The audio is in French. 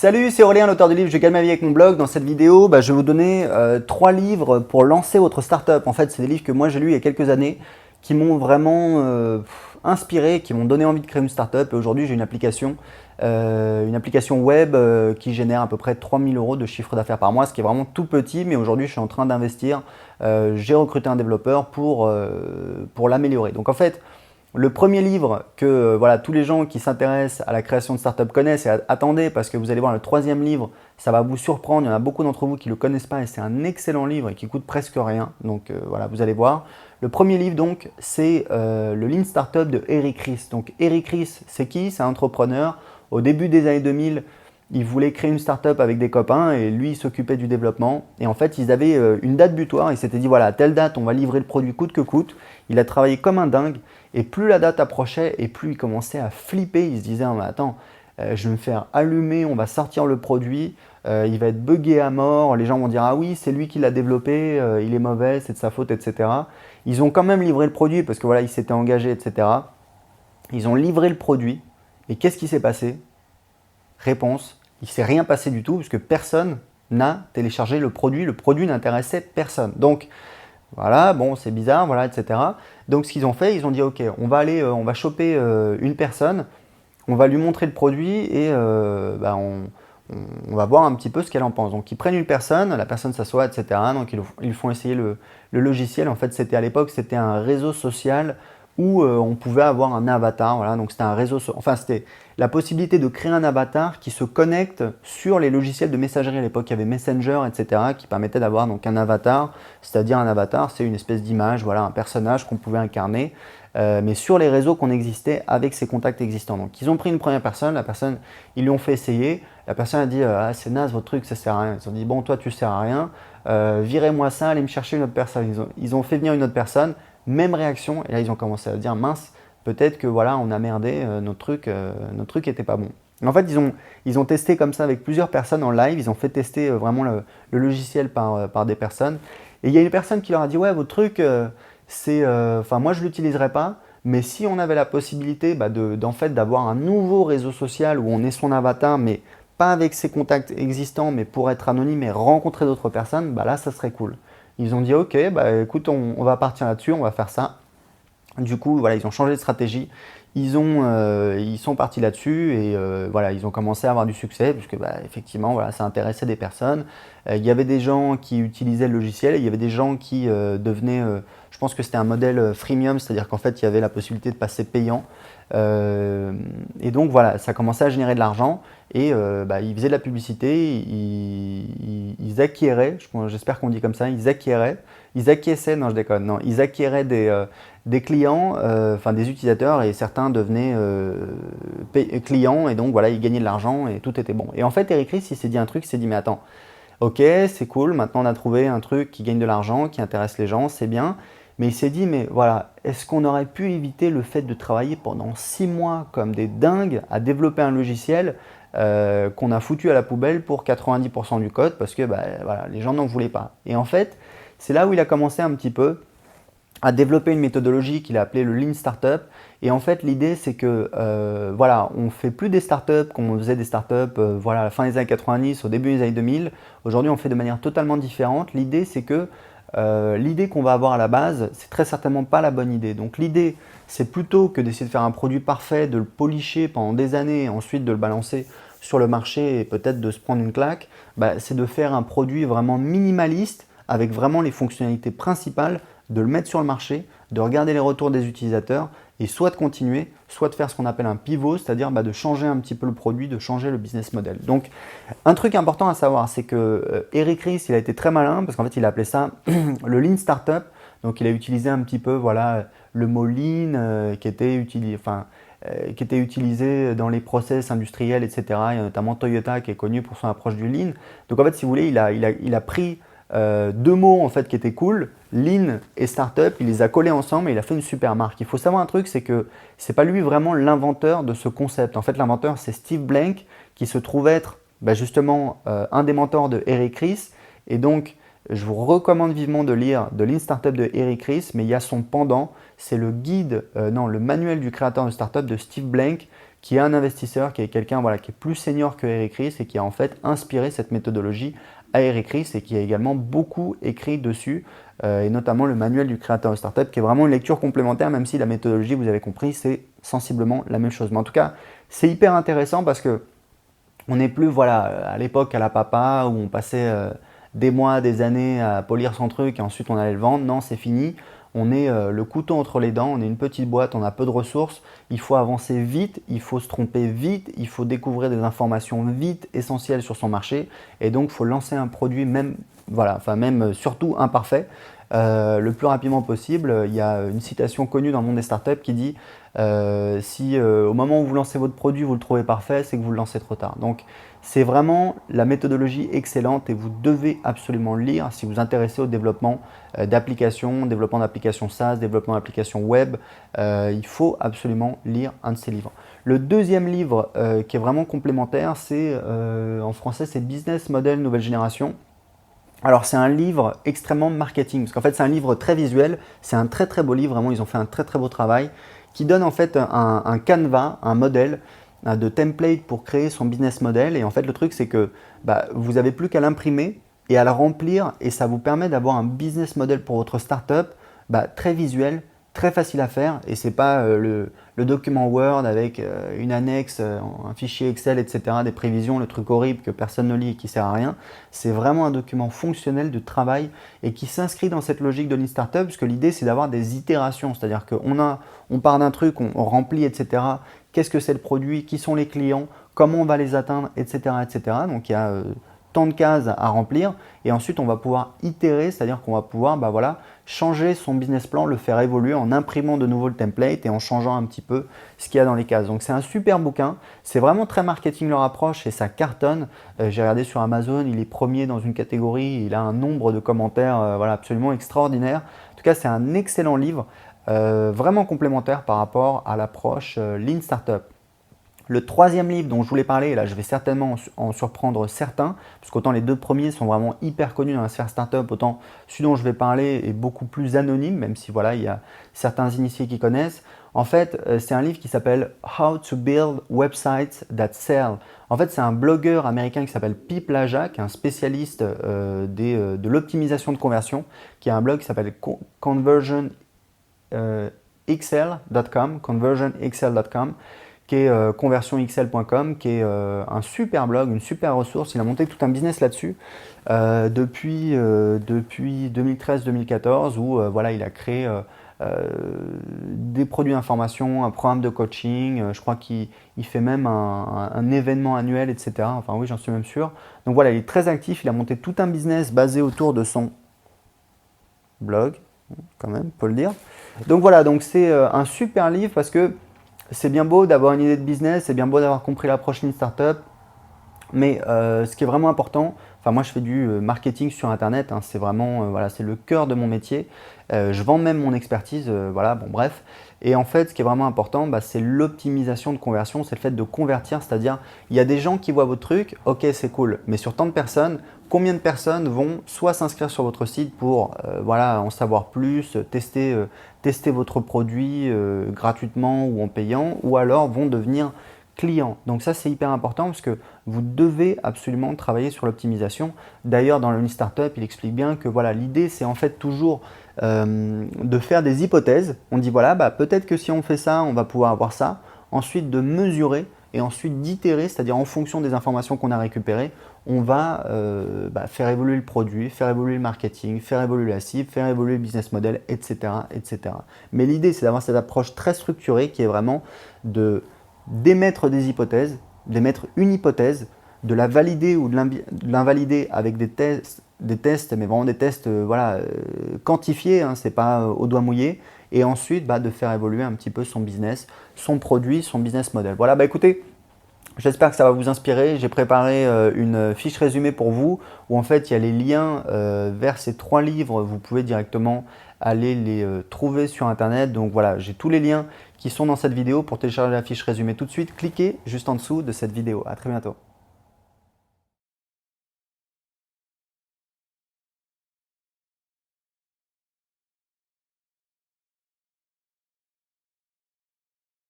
Salut, c'est Aurélien, l'auteur du livre Je gagne ma vie avec mon blog. Dans cette vidéo, je vais vous donner 3 livres pour lancer votre startup. En fait, c'est des livres que moi j'ai lus il y a quelques années qui m'ont vraiment inspiré, qui m'ont donné envie de créer une startup. Et aujourd'hui, j'ai une application web qui génère à peu près 3000 € de chiffre d'affaires par mois, ce qui est vraiment tout petit. Mais aujourd'hui, je suis en train d'investir. J'ai recruté un développeur pour l'améliorer. Donc en fait, le premier livre que voilà, tous les gens qui s'intéressent à la création de start-up connaissent, et attendez parce que vous allez voir le troisième livre, ça va vous surprendre, il y en a beaucoup d'entre vous qui ne le connaissent pas et c'est un excellent livre et qui coûte presque rien, donc voilà, vous allez voir. Le premier livre donc, c'est le Lean Startup de Eric Ries. Donc Eric Ries, c'est qui? C'est un entrepreneur. Au début des années 2000, il voulait créer une start-up avec des copains et lui il s'occupait du développement. Et en fait, ils avaient une date butoir, il s'était dit voilà, à telle date on va livrer le produit coûte que coûte. Il a travaillé comme un dingue. Et plus la date approchait et plus il commençait à flipper, il se disait mais attends, je vais me faire allumer, on va sortir le produit, il va être buggé à mort, les gens vont dire ah oui c'est lui qui l'a développé, il est mauvais, c'est de sa faute, etc. Ils ont quand même livré le produit parce que voilà, ils s'étaient engagés, etc. Ils ont livré le produit et qu'est-ce qui s'est passé? Réponse, il ne s'est rien passé du tout puisque personne n'a téléchargé le produit n'intéressait personne. Donc voilà, bon, c'est bizarre, voilà, etc. Donc, ce qu'ils ont fait, ils ont dit, OK, on va choper une personne, on va lui montrer le produit et on va voir un petit peu ce qu'elle en pense. Donc, ils prennent une personne, la personne s'assoit, etc. Donc, ils font essayer le logiciel. En fait, à l'époque, c'était un réseau social où on pouvait avoir un avatar. Voilà, donc c'était un réseau, enfin c'était la possibilité de créer un avatar qui se connecte sur les logiciels de messagerie. À l'époque, il y avait Messenger, etc., qui permettait d'avoir donc un avatar. C'est-à-dire un avatar, c'est une espèce d'image, voilà, un personnage qu'on pouvait incarner, mais sur les réseaux qu'on existait avec ses contacts existants. Donc ils ont pris une première personne, ils lui ont fait essayer. La personne a dit ah c'est naze votre truc, ça sert à rien. Ils ont dit bon toi tu sers à rien, virez-moi ça, allez me chercher une autre personne. Ils ont fait venir une autre personne. Même réaction, et là ils ont commencé à dire mince, peut-être que voilà, on a merdé, notre truc était pas bon. Et en fait, ils ont testé comme ça avec plusieurs personnes en live, ils ont fait tester vraiment le logiciel par des personnes. Et il y a une personne qui leur a dit ouais, votre truc, enfin moi je ne l'utiliserai pas, mais si on avait la possibilité d'en fait d'avoir un nouveau réseau social où on est son avatar, mais pas avec ses contacts existants, mais pour être anonyme et rencontrer d'autres personnes, là ça serait cool. Ils ont dit ok, écoute, on va partir là-dessus, on va faire ça. Du coup, voilà, ils ont changé de stratégie. Ils sont partis là-dessus et voilà, ils ont commencé à avoir du succès puisque effectivement, voilà, ça intéressait des personnes. Il y avait des gens qui utilisaient le logiciel, et il y avait des gens qui devenaient, je pense que c'était un modèle freemium, c'est-à-dire qu'en fait, il y avait la possibilité de passer payant. Et donc voilà, ça commençait à générer de l'argent et ils faisaient de la publicité, ils acquéraient, j'espère qu'on dit comme ça, ils acquiesçaient, non je déconne, non, ils acquéraient des clients, enfin des utilisateurs et certains devenaient clients et donc voilà, ils gagnaient de l'argent et tout était bon. Et en fait, Eric Ries, il s'est dit un truc, il s'est dit mais attends, ok, c'est cool, maintenant on a trouvé un truc qui gagne de l'argent, qui intéresse les gens, c'est bien. Mais il s'est dit, mais voilà, est-ce qu'on aurait pu éviter le fait de travailler pendant 6 mois comme des dingues à développer un logiciel qu'on a foutu à la poubelle pour 90% du code parce que voilà, les gens n'en voulaient pas. Et en fait, c'est là où il a commencé un petit peu à développer une méthodologie qu'il a appelée le Lean Startup. Et en fait, l'idée, c'est que voilà, on ne fait plus des startups comme on faisait des startups voilà, à la fin des années 90, au début des années 2000. Aujourd'hui, on fait de manière totalement différente. L'idée, c'est que l'idée qu'on va avoir à la base, c'est très certainement pas la bonne idée. Donc l'idée, c'est plutôt que d'essayer de faire un produit parfait, de le policher pendant des années et ensuite de le balancer sur le marché et peut-être de se prendre une claque, c'est de faire un produit vraiment minimaliste avec vraiment les fonctionnalités principales, de le mettre sur le marché, de regarder les retours des utilisateurs et soit de continuer, soit de faire ce qu'on appelle un pivot, c'est-à-dire de changer un petit peu le produit, de changer le business model. Donc, un truc important à savoir, c'est que Eric Ries, il a été très malin parce qu'en fait, il a appelé ça le Lean Startup. Donc, il a utilisé un petit peu voilà, le mot Lean qui était utilisé dans les process industriels, etc. Il y a notamment Toyota qui est connu pour son approche du Lean. Donc, en fait, si vous voulez, il a pris deux mots en fait qui étaient cool, Lean et Startup, il les a collés ensemble et il a fait une super marque. Il faut savoir un truc, c'est que c'est pas lui vraiment l'inventeur de ce concept. En fait, l'inventeur c'est Steve Blank qui se trouve être justement un des mentors de Eric Ries. Et donc, je vous recommande vivement de lire The Lean Startup de Eric Ries, mais il y a son pendant, c'est le guide, non, le manuel du créateur de startup de Steve Blank qui est un investisseur, qui est quelqu'un voilà, qui est plus senior que Eric Ries et qui a en fait inspiré cette méthodologie à Eric Ries et qui a également beaucoup écrit dessus, et notamment le manuel du créateur de startup, qui est vraiment une lecture complémentaire, même si la méthodologie, vous avez compris, c'est sensiblement la même chose. Mais en tout cas, c'est hyper intéressant parce que on n'est plus voilà, à l'époque à la papa où on passait des mois, des années à polir son truc et ensuite on allait le vendre. Non, c'est fini. On est le couteau entre les dents, on est une petite boîte, on a peu de ressources. Il faut avancer vite, il faut se tromper vite, il faut découvrir des informations vite essentielles sur son marché. Et donc, il faut lancer un produit même, voilà, enfin même surtout imparfait. Le plus rapidement possible. Il y a une citation connue dans le monde des startups qui dit si au moment où vous lancez votre produit, vous le trouvez parfait, c'est que vous le lancez trop tard. Donc, c'est vraiment la méthodologie excellente et vous devez absolument le lire si vous vous intéressez au développement d'applications, développement d'applications SaaS, développement d'applications web. Il faut absolument lire un de ces livres. Le deuxième livre qui est vraiment complémentaire, c'est en français, c'est Business Model Nouvelle Génération. Alors c'est un livre extrêmement marketing, parce qu'en fait c'est un livre très visuel, c'est un très très beau livre, vraiment ils ont fait un très très beau travail, qui donne en fait un canevas, un modèle de template pour créer son business model. Et en fait le truc c'est que vous n'avez plus qu'à l'imprimer et à le remplir et ça vous permet d'avoir un business model pour votre startup très visuel, très facile à faire et c'est pas le document Word avec une annexe, un fichier Excel, etc., des prévisions, le truc horrible que personne ne lit et qui sert à rien. C'est vraiment un document fonctionnel de travail et qui s'inscrit dans cette logique de Lean Startup parce que l'idée c'est d'avoir des itérations, c'est-à-dire qu'on part d'un truc, on remplit, etc. Qu'est-ce que c'est le produit, qui sont les clients, comment on va les atteindre, etc., etc. Donc il y a tant de cases à remplir et ensuite on va pouvoir itérer, c'est-à-dire qu'on va pouvoir changer son business plan, le faire évoluer en imprimant de nouveau le template et en changeant un petit peu ce qu'il y a dans les cases. Donc c'est un super bouquin, c'est vraiment très marketing leur approche et ça cartonne. J'ai regardé sur Amazon, il est premier dans une catégorie, il a un nombre de commentaires absolument extraordinaire. En tout cas c'est un excellent livre, vraiment complémentaire par rapport à l'approche Lean Startup. Le troisième livre dont je voulais parler, et là je vais certainement en surprendre certains, parce qu'autant les deux premiers sont vraiment hyper connus dans la sphère startup, autant celui dont je vais parler est beaucoup plus anonyme, même si voilà, il y a certains initiés qui connaissent. En fait, c'est un livre qui s'appelle How to Build Websites That Sell. En fait, c'est un blogueur américain qui s'appelle Pete Lajak, un spécialiste de l'optimisation de conversion, qui a un blog qui s'appelle conversionxl.com, qui est conversionxl.com, qui est un super blog, une super ressource. Il a monté tout un business là-dessus depuis 2013-2014 où voilà, il a créé des produits d'information, un programme de coaching, je crois qu'il fait même un événement annuel, etc. Enfin oui, j'en suis même sûr. Donc voilà, il est très actif, il a monté tout un business basé autour de son blog, quand même, faut le dire. Donc voilà, donc c'est un super livre parce que c'est bien beau d'avoir une idée de business, c'est bien beau d'avoir compris l'approche Lean Startup, mais ce qui est vraiment important, enfin moi je fais du marketing sur internet, hein, c'est vraiment voilà, c'est le cœur de mon métier. Je vends même mon expertise, voilà, bon bref. Et en fait, ce qui est vraiment important, c'est l'optimisation de conversion, c'est le fait de convertir, c'est-à-dire il y a des gens qui voient votre truc, ok c'est cool, mais sur tant de personnes, combien de personnes vont soit s'inscrire sur votre site pour voilà, en savoir plus, tester votre produit gratuitement ou en payant, ou alors vont devenir clients. Donc ça c'est hyper important parce que vous devez absolument travailler sur l'optimisation. D'ailleurs dans le Lean Startup, il explique bien que voilà, l'idée c'est en fait toujours de faire des hypothèses. On dit voilà, peut-être que si on fait ça, on va pouvoir avoir ça. Ensuite de mesurer et ensuite d'itérer, c'est-à-dire en fonction des informations qu'on a récupérées, on va faire évoluer le produit, faire évoluer le marketing, faire évoluer la cible, faire évoluer le business model, etc. etc. Mais l'idée c'est d'avoir cette approche très structurée qui est vraiment d'émettre des hypothèses, d'émettre une hypothèse, de la valider ou de l'invalider avec des tests, mais vraiment des tests quantifiés, hein, c'est pas au doigt mouillé, et ensuite de faire évoluer un petit peu son business, son produit, son business model. Voilà, écoutez, j'espère que ça va vous inspirer. J'ai préparé une fiche résumée pour vous où en fait il y a les liens vers ces 3 livres. Vous pouvez directement aller les trouver sur internet. Donc voilà, j'ai tous les liens qui sont dans cette vidéo pour télécharger la fiche résumée tout de suite. Cliquez juste en dessous de cette vidéo. À très bientôt.